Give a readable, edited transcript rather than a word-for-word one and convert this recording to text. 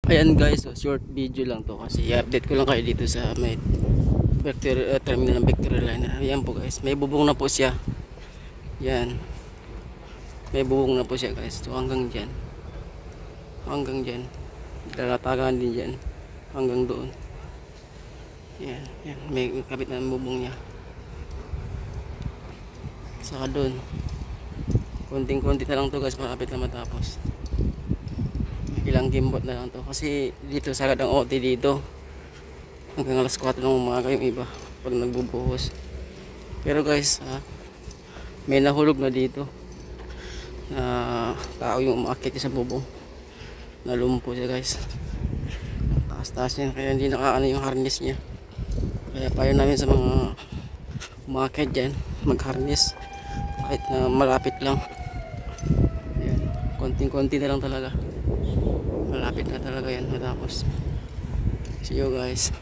Ayan guys, so short video lang to kasi i-update ko lang kayo dito sa may terminal ng Victoria Liner. Ayan po guys, may bubong na po siya. Yan, may bubong na po siya guys. So hanggang dyan, hanggang dyan, lalatagan din dyan hanggang doon. Yan, yan, may kapit na bubong niya. Saka doon, konting-konti na lang to guys, malapit na matapos. Ilang gimbot na lang to kasi dito sagad ang OT dito hanggang alas 4 ng umaga yung iba pag nagbubuhos. Pero guys, may nahulog na dito na tao yung umaakit sa bubong, nalumpo siya guys, taas-taas niya, kaya hindi nakaano yung harness niya. Kaya payo namin sa mga umaakit dyan, mag-harness kahit na malapit lang. Ayan, konting-konti na lang talaga, malapit na talaga yan matapos. See you guys.